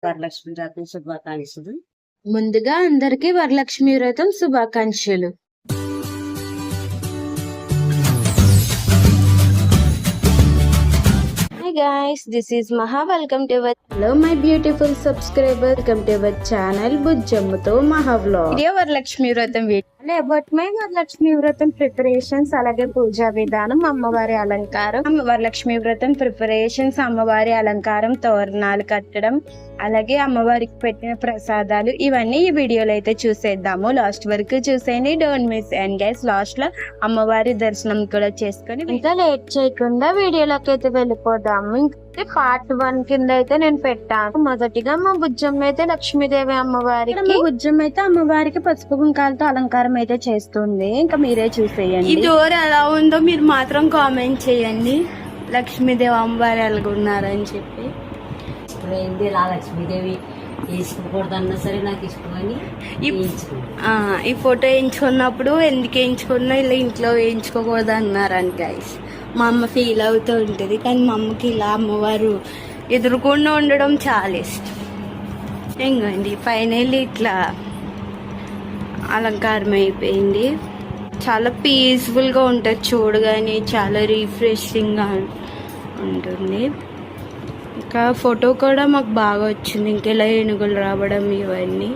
వరలక్ష్మి వ్రతం శుభాకాంక్షలు. ముందుగా అందరికీ వరలక్ష్మి వ్రతం శుభాకాంక్షలు. Hi guys, this is Maha. Welcome to our hello my beautiful subscriber. Welcome to our channel బుజ్జమ్మతో మహా వ్లాగ్. వీడియో వరలక్ష్మి వ్రతం వీడియో అబౌట్ మై వరలక్ష్మి వ్రతం ప్రిపరేషన్స్, అలాగే పూజా విధానం, అమ్మవారి అలంకారం, వరలక్ష్మి వ్రతం ప్రిపరేషన్స్, అమ్మవారి అలంకారం, తోరణాలు కట్టడం, అలాగే అమ్మవారికి పెట్టిన ప్రసాదాలు, ఇవన్నీ ఈ వీడియోలో అయితే చూసేద్దాము. లాస్ట్ వరకు చూసేయండి, don't miss. And guys, last లో అమ్మవారి దర్శనం కూడా చేసుకొని ఇంకా లేట్ చేయకుండా వీడియోలోకి అయితే వెళ్ళిపోదాము. ఇంకా పార్ట్ 1 కింద అయితే నేను పెట్టాను. మొదటిగా మా బుజ్జమ్మ అయితే లక్ష్మీదేవి అమ్మవారికి, మా బుజ్జమ్మ అయితే అమ్మవారికి పసుపు కుంకాలతో అలంకారం అయితే చేస్తుంది. ఇంకా మీరే చూసేయండి. ఈ డోర్ ఎలా ఉందో మీరు మాత్రం కామెంట్ చేయండి. లక్ష్మీదేవి అమ్మవారు ఎలాగున్నారని చెప్పి. ఏంది ఇలా లక్ష్మీదేవి వేసుకోకూడదన్నా సరే నాకు ఇష్టమని ఈ ఫోటో వేయించుకున్నప్పుడు ఎందుకు వేయించుకున్నా ఇలా ఇంట్లో వేయించుకోకూడదు అన్నారని గైస్. మా అమ్మ ఫీల్ అవుతూ ఉంటుంది, కానీ మా అమ్మకి ఇలా అమ్మవారు ఎదురుకుండా ఉండడం చాలా ఇష్టం. ఇంకోండి ఫైనల్లీ ఇట్లా అలంకారం అయిపోయింది. చాలా పీస్ఫుల్గా ఉంటుంది చూడగానే, చాలా రిఫ్రెషింగ్గా ఉంటుంది. ఇంకా ఫోటో కూడా మాకు బాగా వచ్చింది. ఇంకెలా ఏనుగులు రావడం ఇవన్నీ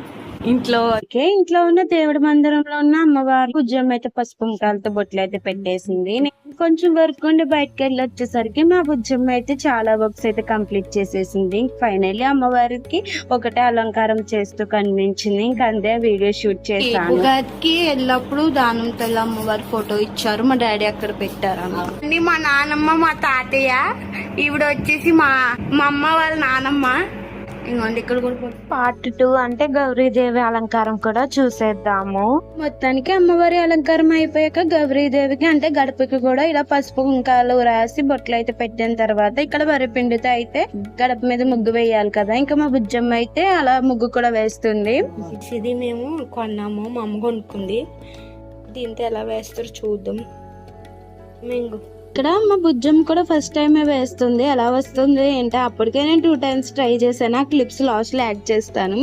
ఇంట్లో ఉన్న దేవుడి మందిరంలో ఉన్న అమ్మవారి బుజ్జమ్మ అయితే పసుపు కుంకాలతో బొట్లు అయితే పెట్టేసింది. నేను కొంచెం వర్క్ ఉండి బయటకు వెళ్ళి వచ్చేసరికి మా బుజ్జమ్మ అయితే చాలా వర్క్స్ అయితే కంప్లీట్ చేసేసింది. ఫైనల్లీ అమ్మవారికి ఒకటే అలంకారం చేస్తూ కనిపించింది. ఇంకా అంతే వీడియో షూట్ చేశాను. ఉగాదికి వెళ్ళినప్పుడు దానం తల్లి అమ్మవారి ఫోటో ఇచ్చారు, మా డాడీ అక్కడ పెట్టారు. మా నానమ్మ, మా తాతయ్య, ఈవిడ వచ్చేసి మా అమ్మ వాళ్ళ నానమ్మ. ఇంకోండి ఇక్కడ కూడా పార్ట్ 2 అంటే గౌరీదేవి అలంకారం కూడా చూసేద్దాము. మొత్తానికి అమ్మవారి అలంకారం అయిపోయాక గౌరీదేవికి అంటే గడపకి కూడా ఇలా పసుపు కుంకాలు రాసి బొట్లు అయితే పెట్టిన తర్వాత ఇక్కడ వరిపిండితో అయితే గడప మీద ముగ్గు వేయాలి కదా. ఇంకా మా బుజ్జమ్మ అయితే అలా ముగ్గు కూడా వేస్తుంది. ఇది మేము కొన్నాము, మా అమ్మ కొనుక్కుంది. దీంతో ఎలా వేస్తారో చూద్దాం. మ్యాంగో ఇక్కడ మా బుజ్జమ్మ కూడా ఫస్ట్ టైం వేస్తుంది. ఎలా వస్తుంది ఏంటో అప్పటికే నేను 2 times ట్రై చేశాను. ఆ క్లిప్స్ లాస్ట్ లో యాడ్ చేస్తాను.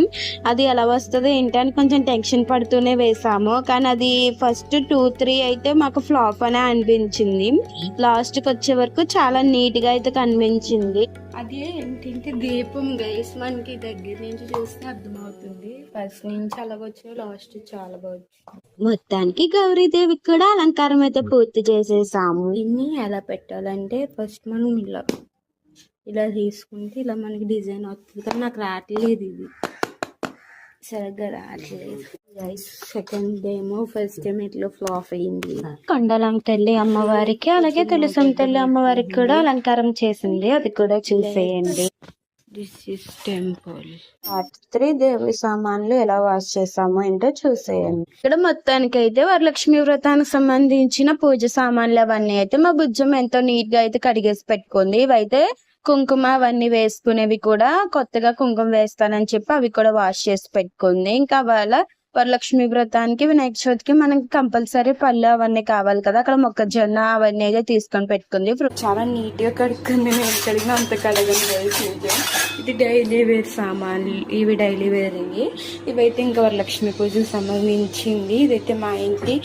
అది ఎలా వస్తుంది ఏంటి అని కొంచెం టెన్షన్ పడుతూనే వేసాము, కానీ అది ఫస్ట్ 2-3 అయితే మాకు ఫ్లాప్ అనే అనిపించింది. లాస్ట్ కి వచ్చే వరకు చాలా నీట్ గా అయితే కనిపించింది. అది ఏంటంటే దీపం గైస్, మనకి దగ్గర నుంచి చూస్తే అర్థమవుతుంది. ఫస్ట్ నుంచి అలాగొచ్చు, లాస్ట్ చాలా బాగుంది. మొత్తానికి గౌరీదేవికి కూడా అలంకారం అయితే పూర్తి చేసేసాము. దీన్ని ఎలా పెట్టాలంటే ఫస్ట్ మనం ఇలా తీసుకుంటే ఇలా మనకి డిజైన్ వస్తుంది, కానీ నాకు రావట్లేదు, ఇది సరిగ్గా రావట్లేదు గైస్. సెకండ్ ఏమో ఫస్ట్ ఏమో ఇట్లా ఫ్లాప్ అయ్యింది. కొండలం తల్లి అమ్మవారికి అలాగే తులసం తల్లి అమ్మవారికి కూడా అలంకారం చేసింది, అది కూడా చూసేయండి. This is temple. పార్ట్ 3 దేవి సామాన్లు ఎలా వాష్ చేసామో ఏంటో చూసేయండి. ఇక్కడ మొత్తానికి అయితే వరలక్ష్మి వ్రతానికి సంబంధించిన పూజ సామాన్లు అవన్నీ అయితే మా బుజ్జమ్మ ఎంతో నీట్ గా అయితే కడిగేసి పెట్టుకుంది. ఇవైతే కుంకుమ అవన్నీ వేసుకునేవి కూడా, కొత్తగా కుంకుమ వేస్తానని చెప్పి అవి కూడా వాష్ చేసి పెట్టుకుంది. ఇంకా వాళ్ళ వరలక్ష్మి వ్రతానికి వినాయక చవితికి మనకి కంపల్సరీ పళ్ళు అవన్నీ కావాలి కదా, అక్కడ మొక్కజొన్న అవన్నీ అయితే తీసుకొని పెట్టుకుంది. చాలా నీట్ గా కడుక్కుంది. నేను కడిగిన అంత కడగని. ఇది డైలీ వేర్ సామాన్లు, ఇవి డైలీ వేర్. ఇవైతే ఇంకా వరలక్ష్మి పూజకు సంబంధించింది. ఇదైతే మా ఇంటి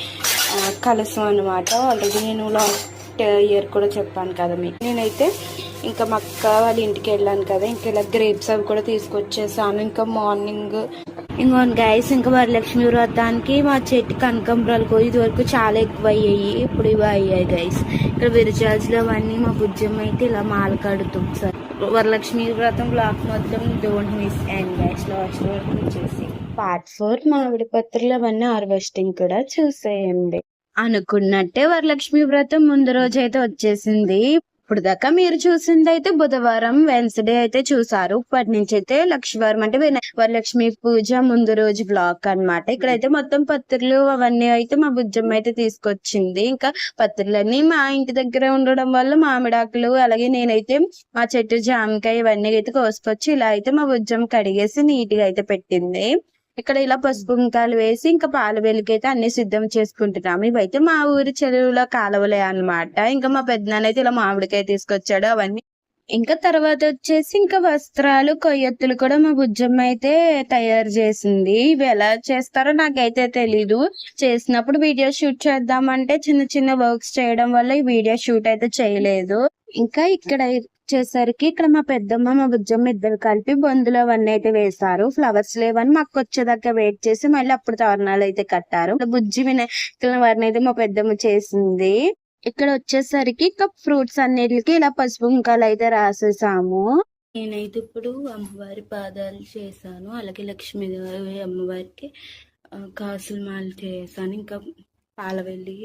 కలసం అనమాట. ఆల్రెడీ నేను లాస్ట్ ఇయర్ కూడా చెప్పాను కదా మీకు. నేనైతే ఇంకా మా అక్క వాళ్ళ ఇంటికి వెళ్ళాను కదా, ఇంకా ఇలా గ్రేప్స్ అవి కూడా తీసుకొచ్చేసాను. ఇంకా మార్నింగ్ ఇంకోటి గైస్, ఇంకా వరలక్ష్మి వ్రతానికి మా చెట్టు కనకాంబరాలు ఇది వరకు చాలా ఎక్కువ అయ్యాయి, ఇప్పుడు ఇవి అయ్యాయి గైస్. ఇక్కడ విరజాజులు అవన్నీ మా బుజ్జమ్మ అయితే ఇలా మాల కడుతుంది. సార్ వరలక్ష్మి వ్రతం బ్లాక్ మొత్తం don't miss. And guys last వరకు వచ్చేసి పార్ట్ 4 మామిడి పత్రులు అవన్నీ హార్వెస్టింగ్ కూడా చూసేయండి. అనుకున్నట్టే వరలక్ష్మి వ్రతం ముందు రోజు అయితే వచ్చేసింది. ఇప్పుడు దాకా మీరు చూసింది అయితే బుధవారం, వెన్స్డే అయితే చూసారు. ఇప్పటి నుంచి అయితే లక్ష్మీవారం అంటే వరలక్ష్మి పూజ ముందు రోజు బ్లాక్ అన్నమాట. ఇక్కడైతే మొత్తం పత్రులు అవన్నీ అయితే మా బుజ్జమ్మ అయితే తీసుకొచ్చింది. ఇంకా పత్రులన్నీ మా ఇంటి దగ్గర ఉండడం వల్ల మామిడాకులు, అలాగే నేనైతే మా చెట్టు జామకాయ ఇవన్నీ అయితే కోసుకొచ్చి ఇలా అయితే మా బుజ్జమ్మ కడిగేసి నీట్ గా అయితే పెట్టింది. ఇక్కడ ఇలా పసుపు కుంకాలు వేసి ఇంకా పాల వెలుకైతే అన్ని సిద్ధం చేసుకుంటున్నాము. ఇవైతే మా ఊరి చెరువులో కాలువలే అన్నమాట. ఇంకా మా పెద్దనాన్న అయితే ఇలా మామిడికాయ తీసుకొచ్చాడు. అవన్నీ ఇంకా తర్వాత వచ్చేసి ఇంకా వస్త్రాలు కొయ్యొత్తులు కూడా మా బుజ్జమ్మ అయితే తయారు చేసింది. ఇవి ఎలా చేస్తారో నాకైతే తెలీదు. చేసినప్పుడు వీడియో షూట్ చేద్దామంటే చిన్న చిన్న వర్క్స్ చేయడం వల్ల ఈ వీడియో షూట్ అయితే చేయలేదు. ఇంకా ఇక్కడ వచ్చేసరికి ఇక్కడ మా పెద్దమ్మ మా బుజ్జమ్మ ఇద్దరు కలిపి బొందులు అవన్నీ అయితే వేశారు. ఫ్లవర్స్ లేవని మాకు వచ్చేదాకా వెయిట్ చేసి మళ్ళీ అప్పుడు తోరణాలు అయితే కట్టారు. బుజ్జి వినాయకుల వారిని అయితే మా పెద్దమ్మ చేసింది. ఇక్కడ వచ్చేసరికి ఇంకా ఫ్రూట్స్ అన్నిటికి ఇలా పసుపు కుంకాలు అయితే రాసేసాము. నేనైతే ఇప్పుడు అమ్మవారి పాదాలు చేశాను, అలాగే లక్ష్మీదేవి అమ్మవారికి కాసుల మాల చేశాను. ఇంకా పాలవెల్లి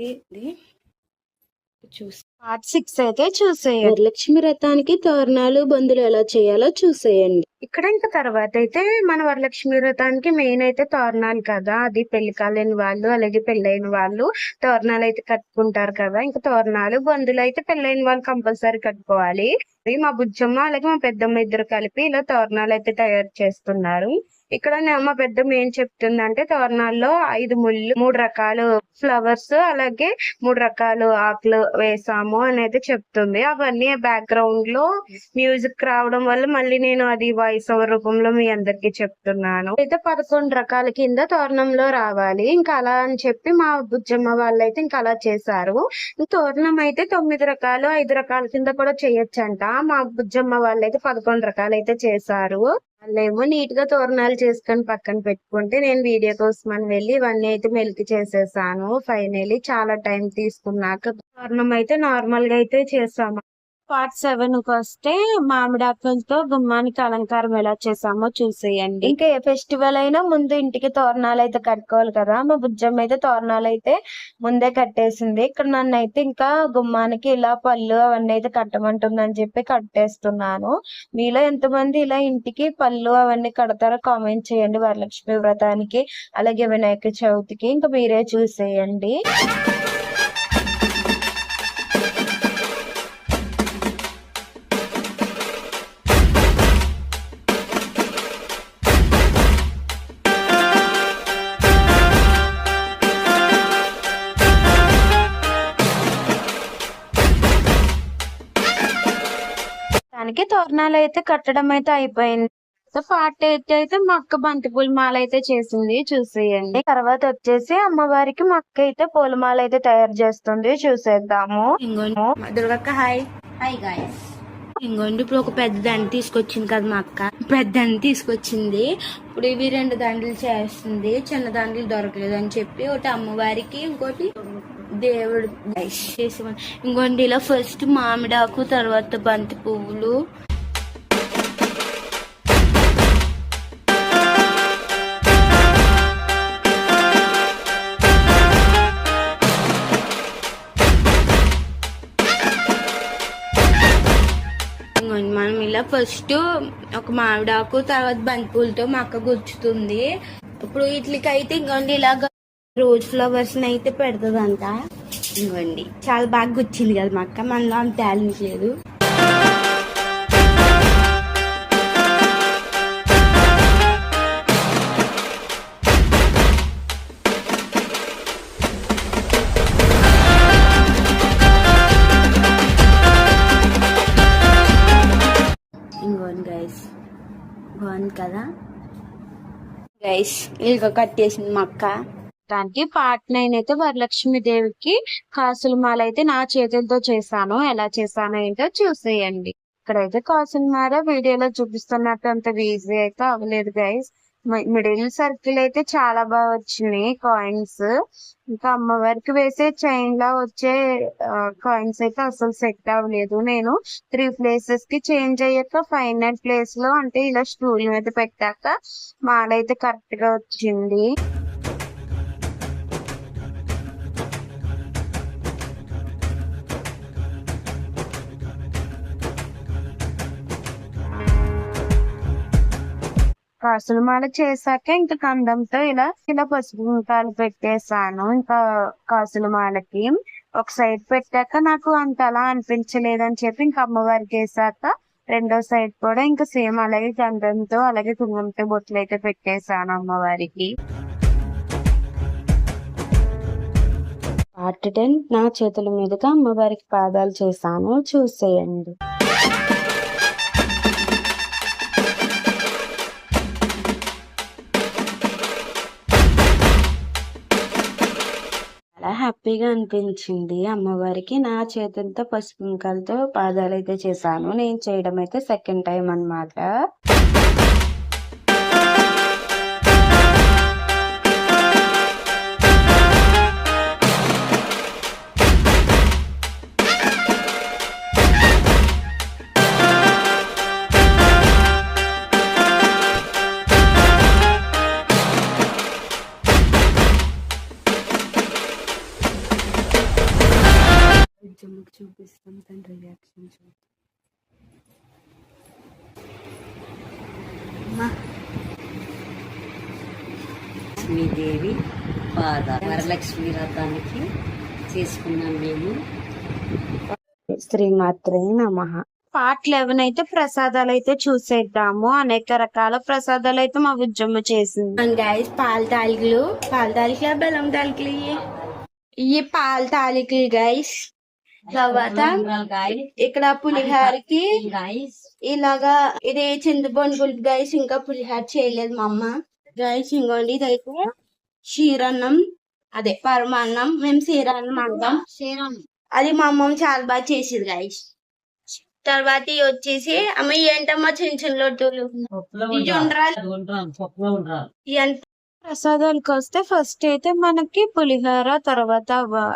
పార్ట్ 6 అయితే చూసేయండి. వరలక్ష్మి వ్రతానికి తోరణాలు బందులు ఎలా చేయాలో చూసేయండి. ఇక్కడ ఇంకా తర్వాత అయితే మన వరలక్ష్మి వ్రతానికి మెయిన్ అయితే తోరణాలు కదా, అది పెళ్లి కాలేని వాళ్ళు అలాగే పెళ్ళైన వాళ్ళు తోరణాలు అయితే కట్టుకుంటారు కదా. ఇంకా తోరణాలు బందులు అయితే పెళ్ళైన వాళ్ళు కంపల్సరీ కట్టుకోవాలి. మా బుజ్జమ్మ అలాగే మా పెద్దమ్మ ఇద్దరు కలిపి ఇలా తోరణాలు అయితే తయారు చేస్తున్నారు. ఇక్కడ మా పెద్దమ్మ ఏం చెప్తుందంటే తోరణాల్లో 5 ముళ్ళు 3 రకాలు ఫ్లవర్స్ అలాగే 3 రకాలు ఆకులు వేసాము అనేది చెప్తుంది. అవన్నీ బ్యాక్గ్రౌండ్ లో మ్యూజిక్ రావడం వల్ల మళ్ళీ నేను అది వాయిస్ ఓవర్ రూపంలో మీ అందరికి చెప్తున్నాను. అయితే 11 రకాల కింద తోరణంలో రావాలి. ఇంకా అలా అని చెప్పి మా బుజ్జమ్మ వాళ్ళైతే ఇంకా అలా చేశారు. తోరణం అయితే 9 రకాలు 5 రకాల కింద కూడా చేయొచ్చంట. మా బుజ్జమ్మ వాళ్ళైతే 11 రకాలు అయితే చేశారు. వాళ్ళేమో నీట్ గా తోరణాలు చేసుకొని పక్కన పెట్టుకుంటే నేను వీడియో కోసం అని వెళ్ళి ఇవన్నీ అయితే మెలికి చేసేసాను. ఫైనలీ చాలా టైం తీసుకున్నాక తోరణం అయితే నార్మల్ గా అయితే చేసాము. పార్ట్ 7 కి వస్తే మామిడి ఆకులతో గుమ్మానికి అలంకారం ఎలా చేసామో చూసేయండి. ఇంకా ఏ ఫెస్టివల్ అయినా ముందు ఇంటికి తోరణాలు అయితే కట్టుకోవాలి కదా. మా బుజ్జమ్మ అయితే తోరణాలు అయితే ముందే కట్టేసింది. ఇక్కడ నన్ను అయితే ఇంకా గుమ్మానికి ఇలా పళ్ళు అవన్నీ అయితే కట్టమంటుందని చెప్పి కట్టేస్తున్నాను. మీలో ఎంతమంది ఇలా ఇంటికి పళ్ళు అవన్నీ కడతారో కామెంట్ చేయండి. వరలక్ష్మి వ్రతానికి అలాగే వినాయక చవితికి ఇంకా మీరే చూసేయండి. దానికి తోరణాలు అయితే కట్టడం అయితే అయిపోయింది. పార్ట్ 8 అయితే మా అక్క బంతిపూల మాల అయితే చేసింది చూసేయండి. తర్వాత వచ్చేసి అమ్మవారికి మా అక్క అయితే పూలమాల అయితే తయారు చేస్తుంది చూసేద్దాము. దుర్గక్క హాయ్. Hi guys. ఇంకోండి ఇప్పుడు ఒక పెద్ద దండ తీసుకొచ్చింది కదా మా అక్క, పెద్ద దండ తీసుకొచ్చింది. ఇప్పుడు ఇవి 2 దండలు చేస్తుంది. చిన్న దండలు దొరకలేదు అని చెప్పి ఒకటి అమ్మవారికి ఇంకోటి దేవుడు చేసి. ఇంకోండి ఇలా ఫస్ట్ మామిడాకు తర్వాత బంతి పువ్వులు మనం ఇలా ఫస్ట్ ఒక మామిడాకు తర్వాత బంతిపూలతో మా అక్క గుచ్చుతుంది. ఇప్పుడు వీటికి అయితే ఇంకోండి ఇలాగ రోజ్ ఫ్లవర్స్ అయితే పెడతదంట. ఇంకోండి చాలా బాగా గుచ్చింది కదా మా అక్క, మనలో అంత టాలెంట్ లేదు. ఇంకోండి గైస్ బాగుంది కదా గైస్, ఇక కట్టేసింది మా అక్క. దానికి పార్ట్ 9 అయితే వరలక్ష్మి దేవికి కాసుల మాల అయితే నా చేతులతో చేశాను. ఎలా చేశాను ఏంటో చూసేయండి. ఇక్కడైతే కాసుల మాల వీడియోలో చూపిస్తున్నట్టు అంత ఈజీ అయితే అవ్వలేదు గైస్. మిడిల్ సర్కిల్ అయితే చాలా బాగా వచ్చినాయి కాయిన్స్. ఇంకా అమ్మవారికి వేసే చైన్ లా వచ్చే కాయిన్స్ అయితే అసలు సెట్ అవ్వలేదు. నేను 3 ప్లేసెస్ కి చేంజ్ అయ్యాక ఫైనల్ ప్లేస్ లో అంటే ఇలా స్టూల్ మీద పెట్టాక మాల అయితే కరెక్ట్ గా వచ్చింది. కాసుల మాల చేశాక ఇంకా కందంతో ఇలా పసుపు కుంకాలు పెట్టేశాను. ఇంకా కాసుల మాలకి ఒక సైడ్ పెట్టాక నాకు అంత అలా అనిపించలేదని చెప్పి ఇంకా అమ్మవారికి వేసాక రెండో సైడ్ కూడా ఇంకా సేమ్ అలాగే గంధంతో అలాగే కుంకుమతో బొట్లు అయితే పెట్టేశాను అమ్మవారికి. పార్ట్ 10 నా చేతుల మీదుగా అమ్మవారికి పాదాలు చేశాను చూసేయండి. హ్యాపీగా అనిపించింది అమ్మవారికి. నా చేతులతో పసుపు కుంకాలతో పాదాలు అయితే చేశాను. నేను చేయడం అయితే సెకండ్ టైం అన్నమాట. బుజ్జమ్మకు చూపిస్తాం తన రియాక్షన్ చూద్దాం. లక్ష్మీదేవి వరలక్ష్మి వ్రతానికి చేసుకున్నాం మేము. శ్రీమాత్రే నమః. పార్ట్ 11 అయితే ప్రసాదాలు అయితే చూసేద్దాము. అనేక రకాల ప్రసాదాలు అయితే మా బుజ్జమ్మ చేసింది. గైస్ పాల తాలికలు బెల్లం తాలికలు ఇవి పాల తాలికలు గైస్. తర్వాత ఇక్కడ పులిహారకి ఇలాగా ఇది చింతపండు పులుపు గైస్. ఇంకా పులిహార చేయలేదు మా అమ్మ గైస్. ఇంకోండి ఇదైతే క్షీరన్నం, అదే పరమాన్నం. మేము క్షీరాన్నం అంటాం. అది మా అమ్మ చాలా బాగా చేసేది గైస్. తర్వాత ఇవి వచ్చేసి అమ్మ ఏంటమ్మా చిన్న చిన్న లడ్డూలు ప్రసాదాలకు వస్తే ఫస్ట్ అయితే మనకి పులిహోర, తర్వాత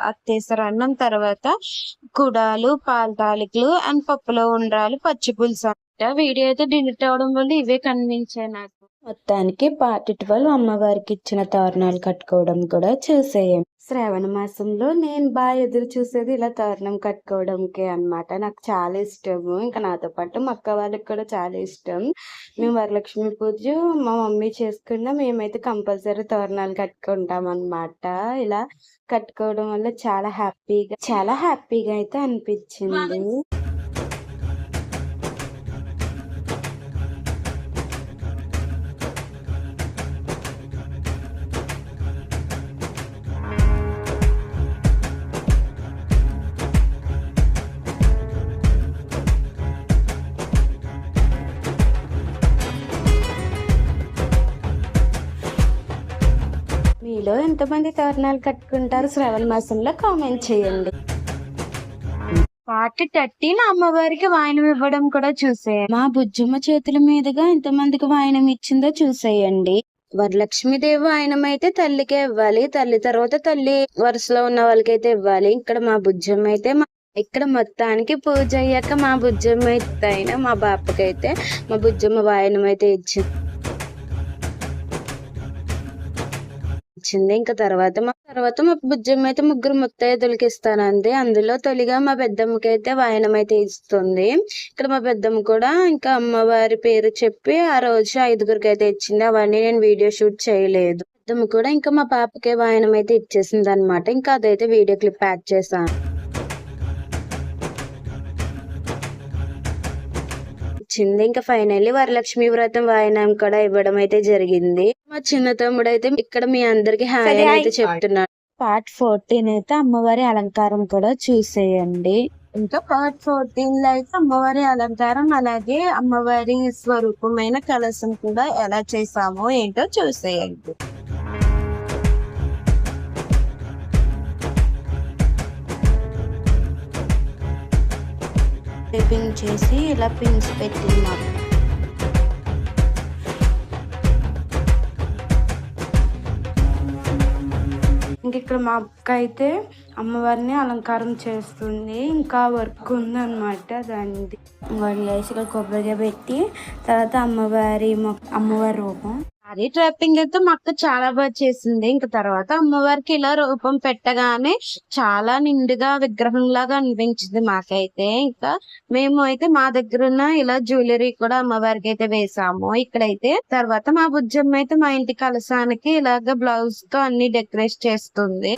అత్తేసరన్నం, తర్వాత కుడాలు, పాల తాలికలు అండ్ పప్పులో ఉండ్రాలు, పచ్చి పులుసు అంట. వీడియో అయితే డిలీట్ అవడం వల్ల ఇవే కనిపించాయి నాకు. మొత్తానికి పార్ట్ 12 అమ్మవారికి ఇచ్చిన తోరణాలు కట్టుకోవడం కూడా చూసేయం. శ్రావణ మాసంలో నేను బాగా ఎదురు చూసేది ఇలా తోరణం కట్టుకోవడంకే అన్నమాట. నాకు చాలా ఇష్టము. ఇంకా నాతో పాటు మా అక్క వాళ్ళకి కూడా చాలా ఇష్టం. మేము వరలక్ష్మి పూజ మా మమ్మీ చేసుకున్నా మేమైతే కంపల్సరీ తోరణాలు కట్టుకుంటాం అన్నమాట. ఇలా కట్టుకోవడం వల్ల చాలా హ్యాపీగా అయితే అనిపించింది. మీలో ఎంతమంది తోరణాలు కట్టుకుంటారు శ్రావణ మాసంలో కామెంట్ చేయండి. పార్ట్ 13 అమ్మవారికి వాయనం ఇవ్వడం కూడా చూసేయండి. మా బుజ్జమ్మ చేతుల మీదుగా ఎంతమందికి వాయనం ఇచ్చిందో చూసేయండి. వరలక్ష్మీదేవి వాయనం అయితే తల్లికే ఇవ్వాలి. తల్లి తర్వాత తల్లి వరుసలో ఉన్న వాళ్ళకైతే ఇవ్వాలి. ఇక్కడ మా బుజ్జమ్మ అయితే ఇక్కడ మొత్తానికి పూజ అయ్యాక మా బుజ్జమ్మ అయితే అయినా మా బాపకైతే మా బుజ్జమ్మ వాయనం అయితే ఇచ్చింది. ఇంకా తర్వాత మా బుజ్జమ్మ అయితే ముగ్గురు ముత్తైదులకి ఇస్తానంది. అందులో తొలిగా మా పెద్దమ్మకి అయితే వాయనం అయితే ఇస్తుంది. ఇక్కడ మా పెద్దమ్మ కూడా ఇంకా అమ్మవారి పేరు చెప్పి ఆ రోజు 5గురికి అయితే ఇచ్చింది. అవన్నీ నేను వీడియో షూట్ చేయలేదు. పెద్దమ్మ కూడా ఇంకా మా పాపకే వాయనం అయితే ఇచ్చేసింది అనమాట. ఇంకా అదైతే వీడియో క్లిప్ యాడ్ చేశాను. ఇంకా ఫైనల్లీ వరలక్ష్మి వ్రతం వాయనం కూడా ఇవ్వడం అయితే జరిగింది. మా చిన్న తమ్ముడు అయితే ఇక్కడ మీ అందరికి హాయ్ అయితే చెప్తున్నాడు. పార్ట్ 14 అయితే అమ్మవారి అలంకారం కూడా చూసేయండి. ఇంకా పార్ట్ 14 లో అయితే అమ్మవారి అలంకారం అలాగే అమ్మవారి స్వరూపమైన కలశం కూడా ఎలా చేసామో ఏంటో చూసేయండి. పిన్ చేసి ఇలా పిన్స్ పెట్టినాం. ఇంక ఇక్కడ మా అక్క అయితే అమ్మవారిని అలంకారం చేస్తుంది. ఇంకా వర్క్ ఉందన్నమాట దానిది. ఇక్కడ కొబ్బరిగా పెట్టి తర్వాత అమ్మవారి రూపం సారీ ట్రాపింగ్ అయితే మా అక్క చాలా బాగా చేసింది. ఇంకా తర్వాత అమ్మవారికి ఇలా రూపం పెట్టగానే చాలా నిండుగా విగ్రహం లాగా అనిపించింది మాకైతే. ఇంకా మేము అయితే మా దగ్గర ఉన్న ఇలా జ్యువెలరీ కూడా అమ్మవారికి అయితే వేసాము. ఇక్కడైతే తర్వాత మా బుజ్జమ్మ అయితే మా ఇంటి కలశానికి ఇలాగ బ్లౌజ్ తో అన్ని డెకరేట్ చేస్తుంది.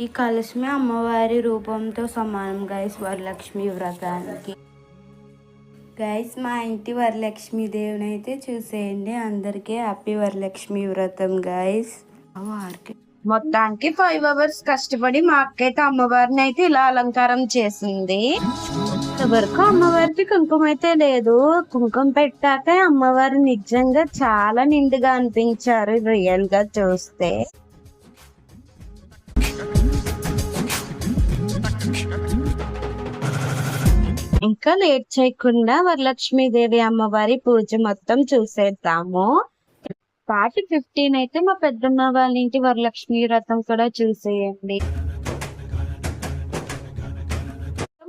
ఈ కలశమే అమ్మవారి రూపంతో సమానం గైస్ వరలక్ష్మి వ్రతానికి. గైస్ మా ఇంటి వరలక్ష్మి దేవుని అయితే చూసేయండి. అందరికీ హ్యాపీ వరలక్ష్మి వ్రతం గైస్. మొత్తానికి 5 hours కష్టపడి మా అక్క అయితే అమ్మవారిని అయితే ఇలా అలంకారం చేసింది. ఇంతవరకు అమ్మవారికి కుంకుమ అయితే లేదు. కుంకుమ పెట్టాక అమ్మవారు నిజంగా చాలా నిండుగా అనిపించారు రియల్ గా చూస్తే. ఇంకా లేట్ చేయకుండా వరలక్ష్మీదేవి అమ్మవారి పూజ మొత్తం చూసేద్దాము. పార్ట్ 15 అయితే మా పెద్దమ్మ వాళ్ళ ఇంటి వరలక్ష్మి వ్రతం కూడా చూసేయండి.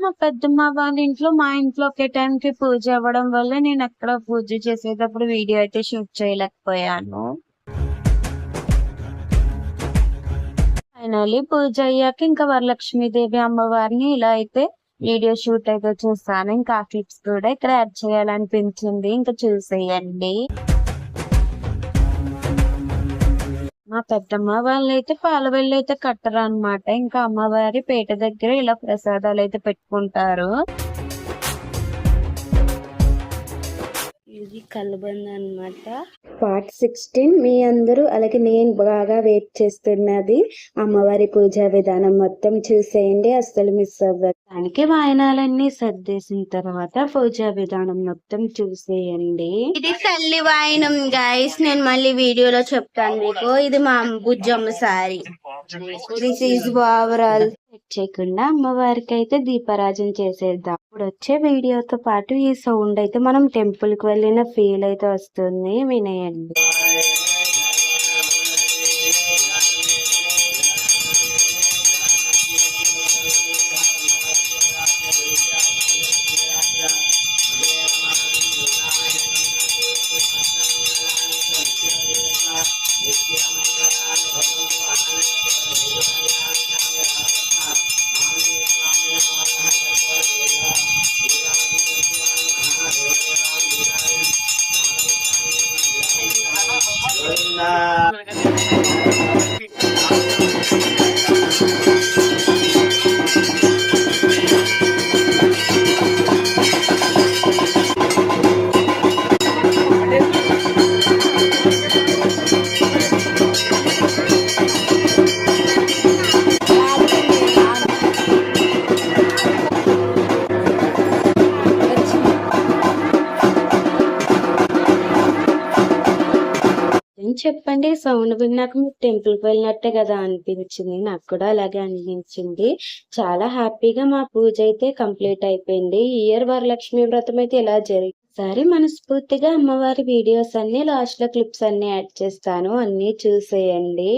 మా పెద్దమ్మ వాళ్ళ ఇంట్లో మా ఇంట్లో ఒకే టైంకి పూజ అవ్వడం వల్ల నేను అక్కడ పూజ చేసేటప్పుడు వీడియో అయితే షూట్ చేయలేకపోయాను. ఫైనల్లీ పూజ అయ్యాక ఇంకా వరలక్ష్మీదేవి అమ్మవారిని ఇలా అయితే వీడియో షూట్ అయితే చూస్తాను. ఇంకా ఆ క్లిప్స్ కూడా ఇక్కడ యాడ్ చేయాలనిపించింది. ఇంకా చూసేయండి. మా పెద్దమ్మ వాళ్ళు అయితే పాలవెల్లి అయితే కట్టరు అనమాట. ఇంకా అమ్మవారి పేట దగ్గర ఇలా ప్రసాదాలు అయితే పెట్టుకుంటారు. ఇది కలబంద అన్నమాట. పార్ట్ 16 మీ అందరూ అలాగే నేను బాగా వెయిట్ చేస్తున్నది అమ్మవారి పూజా విధానం మొత్తం చూసేయండి, అస్సలు మిస్ అవ్వదు. దానికి వాయనాలన్నీ సర్దేసిన తర్వాత పూజా విధానం మొత్తం చూసేయండి. ఇది తల్లి వాయనం గైస్, నేను మళ్ళీ వీడియోలో చెప్తాను మీకు. ఇది మా Bujjamma sorry. This is overall. చేయకుండా అమ్మవారికి అయితే దీపారాజన చేసేద్దాం. ఇప్పుడు వచ్చే వీడియోతో పాటు ఈ సౌండ్ అయితే మనం టెంపుల్ కి వెళ్ళిన ఫీల్ అయితే వస్తుంది, వినేయండి. చెప్పండి, సౌండ్ విన్నాక మీకు టెంపుల్ కి వెళ్ళినట్టే కదా అనిపించింది. నాకు కూడా అలాగే అనిపించింది. చాలా హ్యాపీగా మా పూజ అయితే కంప్లీట్ అయిపోయింది. ఈ ఇయర్ వరలక్ష్మి వ్రతం అయితే ఇలా జరిగింది. సరే, మనస్ఫూర్తిగా అమ్మవారి వీడియోస్ అన్ని లాస్ట్ లో క్లిప్స్ అన్ని యాడ్ చేస్తాను, అన్ని చూసేయండి.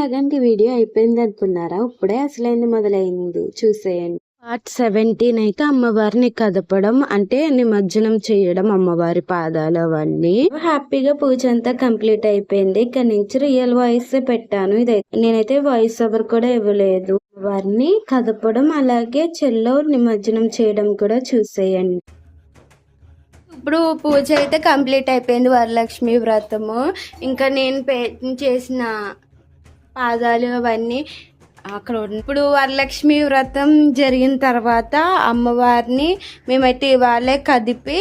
అగంటి వీడియో అయిపోయింది అనుకున్నారా? ఇప్పుడే అసలైంది మొదలైంది, చూసేయండి. పార్ట్ 17 అయితే అమ్మవారిని కదపడం అంటే నిమజ్జనం చేయడం అమ్మవారి పాదాలు అవన్నీ. హ్యాపీగా పూజ అంతా కంప్లీట్ అయిపోయింది. ఇక్కడ నుంచి రియల్ వాయిస్ పెట్టాను. నేనైతే వాయిస్ ఓవర్ కూడా ఇవ్వలేదు. వారిని కదపడం అలాగే చెల్లో నిమజ్జనం చేయడం కూడా చూసేయండి. ఇప్పుడు పూజ అయితే కంప్లీట్ అయిపోయింది, వరలక్ష్మి వ్రతము. ఇంకా నేను చేసిన పాదాలు అవన్నీ అక్కడ ఇప్పుడు వరలక్ష్మి వ్రతం జరిగిన తర్వాత అమ్మవారిని మేమైతే ఇవాళే కదిపి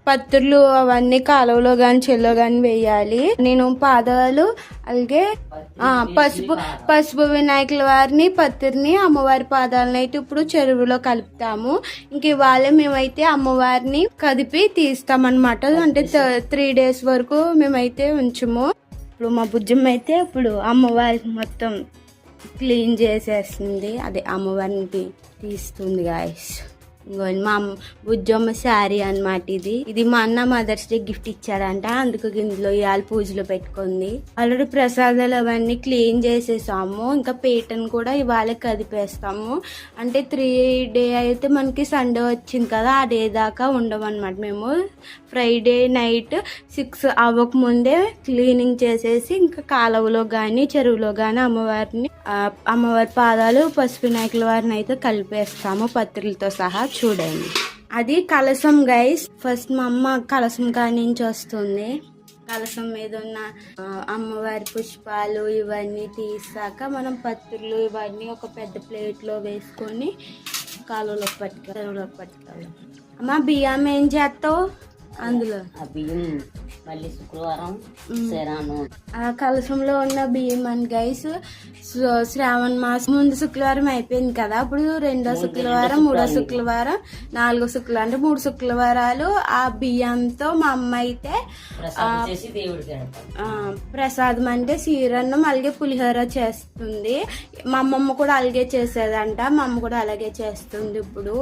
పత్రులు అవన్నీ కాలువలో కానీ చెల్లో కానీ వేయాలి. నేను పాదాలు అలాగే పసుపు వినాయకుల వారిని పత్రిని అమ్మవారి పాదాలను అయితే ఇప్పుడు చెరువులో కలుపుతాము. ఇంక ఇవాళ మేమైతే అమ్మవారిని కదిపి తీస్తామన్నమాట. అంటే 3 days వరకు మేమైతే ఉంచము. ఇప్పుడు మా బుజ్జమ్మ అయితే ఇప్పుడు అమ్మవారికి మొత్తం క్లీన్ చేసేస్తుంది, అదే అమ్మవారిని తీస్తుంది గాయస్. మా బుజ్జమ్మ శారీ అనమాట ఇది మా అన్న మదర్స్ డే గిఫ్ట్ ఇచ్చాడంట, అందుకు ఇందులో ఇవాళ పూజలో పెట్టుకుంది. ఆల్రెడీ ప్రసాదాలు అవన్నీ క్లీన్ చేసేసాము. ఇంకా పీటను కూడా ఇవాళ కదిపేస్తాము. అంటే 3 day అయితే మనకి సండే వచ్చింది కదా, ఆ డే దాకా ఉండమన్నమాట. మేము ఫ్రైడే నైట్ 6 అవ్వకముందే క్లీనింగ్ చేసేసి ఇంకా కాలువలో కానీ చెరువులో కానీ అమ్మవారి పాదాలు పసుపు వినాయకుల వారిని అయితే కలిపేస్తాము పత్రులతో సహా. చూడండి, అది కలసం గైస్. ఫస్ట్ మా అమ్మ కలసం కాడి నుంచి వస్తుంది. కలసం మీద ఉన్న అమ్మవారి పుష్పాలు ఇవన్నీ తీసాక మనం పత్రులు ఇవన్నీ ఒక పెద్ద ప్లేట్లో వేసుకొని కాలువలోకి పట్టుకోవాలి. అమ్మ బియ్యం ఏం చేస్తావు అందులో? ఆ బియ్యం మళ్ళీ శుక్రవారం కలసంలో ఉన్న బియ్యం అని గైస్ శ్రావణ మాసం ముందు శుక్రవారం అయిపోయింది కదా, ఇప్పుడు 2వ శుక్రవారం 3వ శుక్రవారం 4వ శుక్రవారం అంటే 3 శుక్రవారాలు ఆ బియ్యంతో మా అమ్మ అయితే ప్రసాదం అంటే సీరన్నం అలాగే పులిహోర చేస్తుంది. మా అమ్మమ్మ కూడా అలాగే చేసేదంట, మా అమ్మ కూడా అలాగే చేస్తుంది. ఇప్పుడు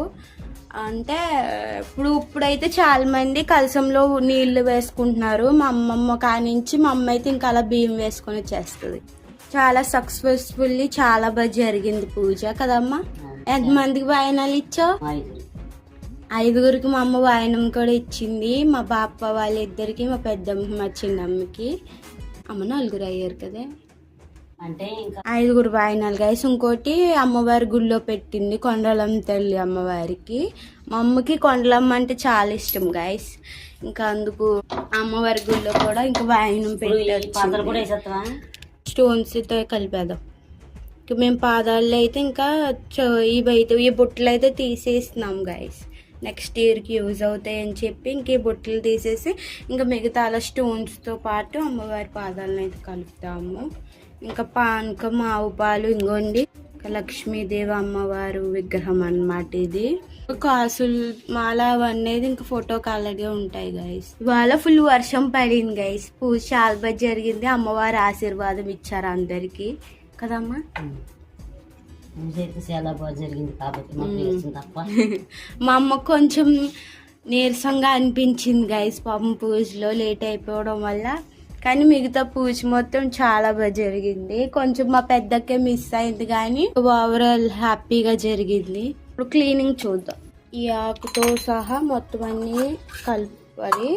అంటే ఇప్పుడైతే చాలా మంది కలసంలో నీళ్లు వేసుకుంటున్నారు. మా అమ్మమ్మ కానించి మా అమ్మ అయితే ఇంకా అలా బియ్యం వేసుకొని చేస్తుంది. చాలా సక్సెస్ఫుల్లీ చాలా బాగా జరిగింది పూజ కదమ్మా. ఎంతమందికి వాయనాలు ఇచ్చావు? 5గురికి మా అమ్మ వాయనం కూడా ఇచ్చింది. మా బాప వాళ్ళిద్దరికి, మా పెద్దమ్మ మా చిన్నమ్మకి. అమ్మ 4 అయ్యారు కదా, అంటే ఇంకా 5 వాయినాలు గైస్. ఇంకోటి అమ్మవారి గుళ్ళో పెట్టింది కొండలమ్మ తల్లి అమ్మవారికి. మా అమ్మకి కొండలమ్మ అంటే చాలా ఇష్టం గైస్, ఇంకా అందుకు అమ్మవారి గుళ్ళో కూడా ఇంకా వాయినం పెట్టి స్టోన్స్ తో కలిపేదాం. ఇంకా మేము పాదాల్లో అయితే ఇంకా ఇవైతే ఈ బొట్లు అయితే తీసేస్తున్నాం గైస్, నెక్స్ట్ ఇయర్కి యూజ్ అవుతాయి అని చెప్పి ఇంక ఈ బొట్లు తీసేసి ఇంకా మిగతా అలా స్టోన్స్తో పాటు అమ్మవారి పాదాలను అయితే కలుపుతాము. ఇంకా పానకం ఆవు పాలు ఇంకోండి లక్ష్మీదేవి అమ్మవారు విగ్రహం అన్నమాట. ఇది కాసులు మాల అనేది ఇంకా ఫోటోకి అలాగే ఉంటాయి గైస్. ఇవాళ ఫుల్ వర్షం పడింది గైస్, పూజ చాలా బాగా జరిగింది. అమ్మవారి ఆశీర్వాదం ఇచ్చారు అందరికి కదమ్మా. చాలా బాగా జరిగింది కాబట్టి మా అమ్మ కొంచెం నీరసంగా అనిపించింది గైస్ పాపం పూజలో లేట్ అయిపోవడం వల్ల. కానీ మిగతా పూజ మొత్తం చాలా బాగా జరిగింది. కొంచెం మా పెద్దకే మిస్ అయింది కానీ ఓవరాల్ హ్యాపీగా జరిగింది. ఇప్పుడు క్లీనింగ్ చూద్దాం. ఈ ఆకుతో సహా మొత్తం అన్ని కలుపుకొని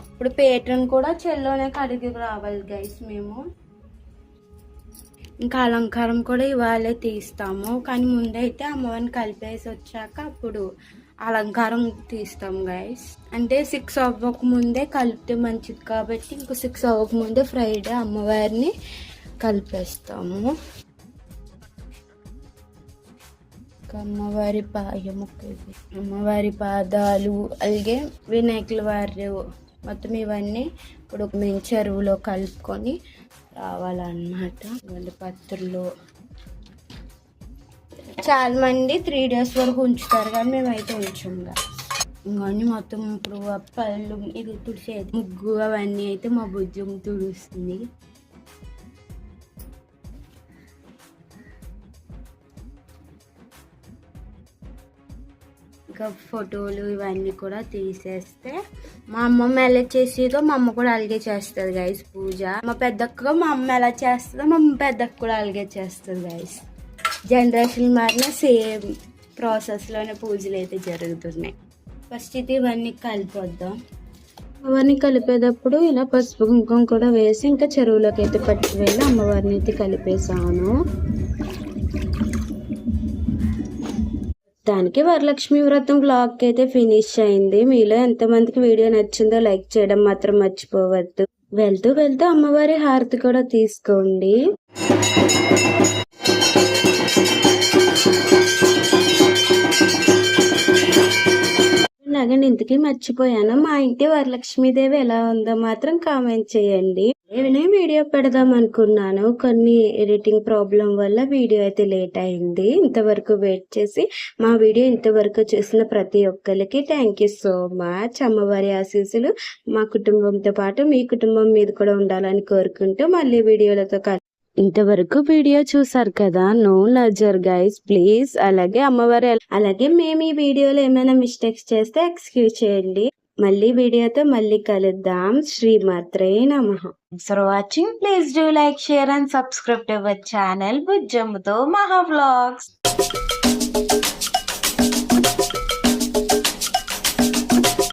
ఇప్పుడు పేటను కూడా చెల్లోనే కడిగి రావాలి గైస్ మేము. ఇంకా అలంకారం కూడా ఇవాళే తీస్తాము, కానీ ముందైతే అమ్మవారిని కలిపేసి వచ్చాక అప్పుడు అలంకారం తీస్తాం గైస్. అంటే 6 అవ్వక ముందే కలిపితే మంచిది కాబట్టి ఇంకో 6 అవ్వక ముందే ఫ్రైడే అమ్మవారిని కలిపేస్తాము. అమ్మవారి అమ్మవారి పాదాలు అలాగే వినాయకుల వారి మొత్తం ఇవన్నీ ఇప్పుడు మేము చెరువులో కలుపుకొని రావాలన్నమాట. వాళ్ళ పత్రులు చాలా మంది 3 days వరకు ఉంచుతారు కానీ మేమైతే ఉంచంగా. ఇంకొన్ని మొత్తం ఇప్పుడు పళ్ళు ఇది తుడిసేది ముగ్గు అవన్నీ అయితే మా బుజ్జం తుడుస్తుంది. ఇంకా ఫోటోలు ఇవన్నీ కూడా తీసేస్తే మా అమ్మమ్మ ఎలా చేసేదో మా అమ్మ కూడా అలాగే చేస్తుంది గైస్ పూజ. మా పెద్దక్క మా అమ్మ ఎలా చేస్తుందో మా పెద్దక్క కూడా అలాగే చేస్తుంది గైస్. జనరేషన్ మారిన సేమ్ ప్రాసెస్లోనే పూజలు అయితే జరుగుతున్నాయి. ఫస్ట్ అయితే ఇవన్నీ కలిపొద్దాం. అవన్నీ కలిపేటప్పుడు ఇలా పసుపు కుంకుమ కూడా వేసి ఇంకా చెరువులోకి అయితే పట్టుకువెళ్ళి అమ్మవారిని అయితే కలిపేసాను. దానికి వరలక్ష్మి వ్రతం వ్లాగ్ అయితే ఫినిష్ అయింది. మీలో ఎంతమందికి వీడియో నచ్చిందో లైక్ చేయడం మాత్రం మర్చిపోవద్దు. వెళ్తూ వెళ్తూ అమ్మవారి హారతి కూడా తీసుకోండి. అలాగే ఇంతకీ మర్చిపోయాను, మా ఇంటి వరలక్ష్మీదేవి ఎలా ఉందో మాత్రం కామెంట్ చేయండి. నేను వీడియో పెడదాం అనుకున్నాను, కొన్ని ఎడిటింగ్ ప్రాబ్లం వల్ల వీడియో అయితే లేట్ అయింది. ఇంతవరకు వెయిట్ చేసి మా వీడియో ఇంతవరకు చూసిన ప్రతి ఒక్కరికి థ్యాంక్ యూ సో మచ్. అమ్మవారి ఆశీస్సులు మా కుటుంబంతో పాటు మీ కుటుంబం మీద కూడా ఉండాలని కోరుకుంటూ మళ్ళీ వీడియోలతో ఇంతవరకు వీడియో చూసారు కదా, నో నజర్ గైస్ ప్లీజ్. అలాగే అమ్మవారి అలాగే మేము ఈ వీడియోలో ఏమైనా మిస్టేక్స్ చేస్తే ఎక్స్క్యూజ్ చేయండి. మళ్ళీ వీడియోతో మళ్ళీ కలుద్దాం. శ్రీమాత్రే నమః. For watching please do like, share and subscribe to our channel బుజ్జమ్మతో మహా వ్లాగ్స్.